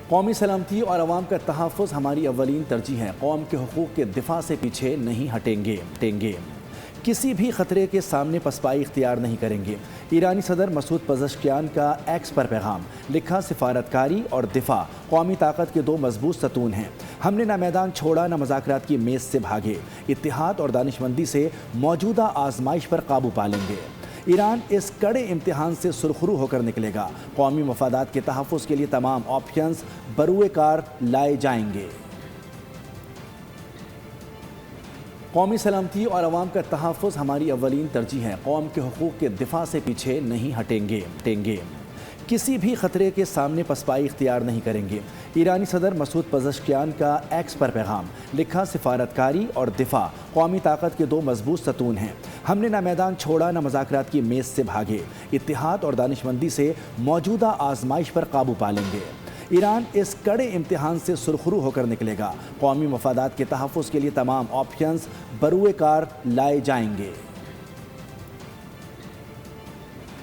قومی سلامتی اور عوام کا تحفظ ہماری اولین ترجیح ہے۔ قوم کے حقوق کے دفاع سے پیچھے نہیں ہٹیں گے، کسی بھی خطرے کے سامنے پسپائی اختیار نہیں کریں گے۔ ایرانی صدر مسعود پزشکیان کا ایکس پر پیغام، لکھا سفارتکاری اور دفاع قومی طاقت کے دو مضبوط ستون ہیں۔ ہم نے نہ میدان چھوڑا نہ مذاکرات کی میز سے بھاگے، اتحاد اور دانشمندی سے موجودہ آزمائش پر قابو پا لیں گے۔ ایران اس کڑے امتحان سے سرخرو ہو کر نکلے گا۔ قومی مفادات کے تحفظ کے لیے تمام آپشنز بروئے کار لائے جائیں گے۔ قومی سلامتی اور عوام کا تحفظ ہماری اولین ترجیح ہے۔ قوم کے حقوق کے دفاع سے پیچھے نہیں ہٹیں گے، کسی بھی خطرے کے سامنے پسپائی اختیار نہیں کریں گے۔ ایرانی صدر مسعود پزشکیان کا ایکس پر پیغام، لکھا سفارتکاری اور دفاع قومی طاقت کے دو مضبوط ستون ہیں۔ ہم نے نہ میدان چھوڑا نہ مذاکرات کی میز سے بھاگے، اتحاد اور دانشمندی سے موجودہ آزمائش پر قابو پا لیں گے۔ ایران اس کڑے امتحان سے سرخرو ہو کر نکلے گا۔ قومی مفادات کے تحفظ کے لیے تمام آپشنز بروئے کار لائے جائیں گے۔